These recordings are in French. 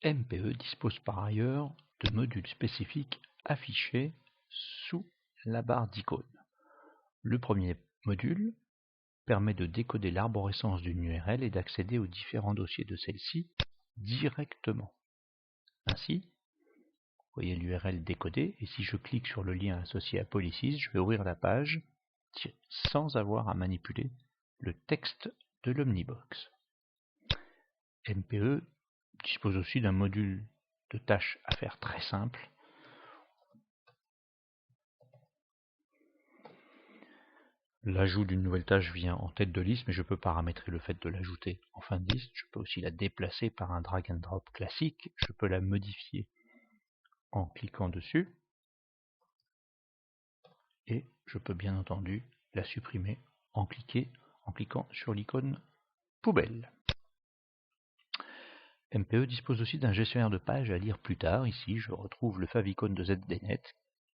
MPE dispose par ailleurs de modules spécifiques affichés sous la barre d'icônes. Le premier module permet de décoder l'arborescence d'une URL et d'accéder aux différents dossiers de celle-ci directement. Ainsi, vous voyez l'URL décodée, et si je clique sur le lien associé à Policies, je vais ouvrir la page sans avoir à manipuler le texte de l'Omnibox. MPE dispose aussi d'un module de tâches à faire très simple. L'ajout d'une nouvelle tâche vient en tête de liste, mais je peux paramétrer le fait de l'ajouter en fin de liste. Je peux aussi la déplacer par un drag and drop classique. Je peux la modifier en cliquant dessus. Et je peux bien entendu la supprimer en cliquant sur l'icône poubelle. MPE dispose aussi d'un gestionnaire de pages à lire plus tard. Ici, je retrouve le favicon de ZDNet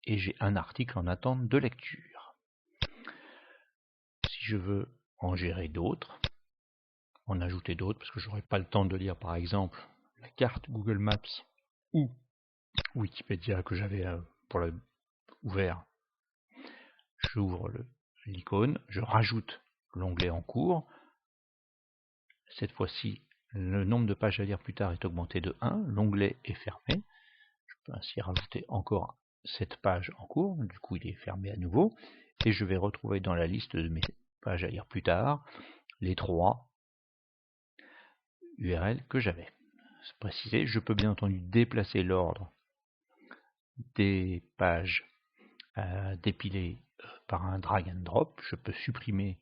et j'ai un article en attente de lecture. Si je veux en gérer d'autres, en ajouter d'autres, parce que j'aurai pas le temps de lire par exemple la carte Google Maps ou Wikipédia que j'avais ouvert, j'ouvre l'icône, je rajoute l'onglet en cours. Cette fois-ci, le nombre de pages à lire plus tard est augmenté de 1, l'onglet est fermé. Je peux ainsi rajouter encore cette page en cours, du coup il est fermé à nouveau, et je vais retrouver dans la liste de mes pages à lire plus tard les 3 URL que j'avais. C'est précisé, je peux bien entendu déplacer l'ordre des pages dépilées par un drag and drop. Je peux supprimer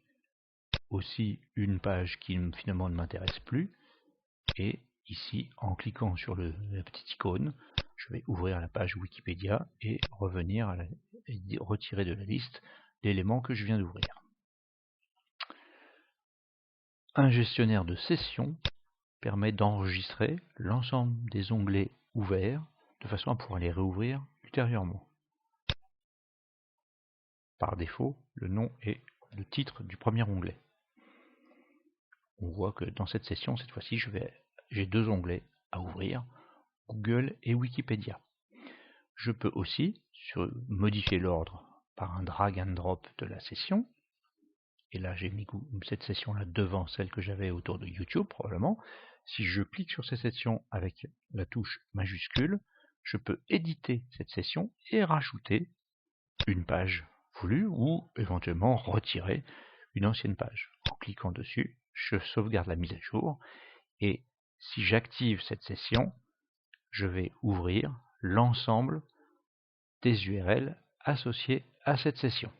aussi une page qui finalement ne m'intéresse plus, et ici en cliquant sur la petite icône, je vais ouvrir la page Wikipédia et revenir retirer de la liste l'élément que je viens d'ouvrir. Un gestionnaire de sessions permet d'enregistrer l'ensemble des onglets ouverts de façon à pouvoir les réouvrir ultérieurement. Par défaut, le nom est le titre du premier onglet. On voit que dans cette session, cette fois-ci, j'ai 2 onglets à ouvrir, Google et Wikipédia. Je peux aussi modifier l'ordre par un drag and drop de la session. Et là, j'ai mis cette session-là devant celle que j'avais autour de YouTube, probablement. Si je clique sur cette session avec la touche majuscule, je peux éditer cette session et rajouter une page voulue ou éventuellement retirer une ancienne page. En cliquant dessus, je sauvegarde la mise à jour et si j'active cette session, je vais ouvrir l'ensemble des URL associées à cette session.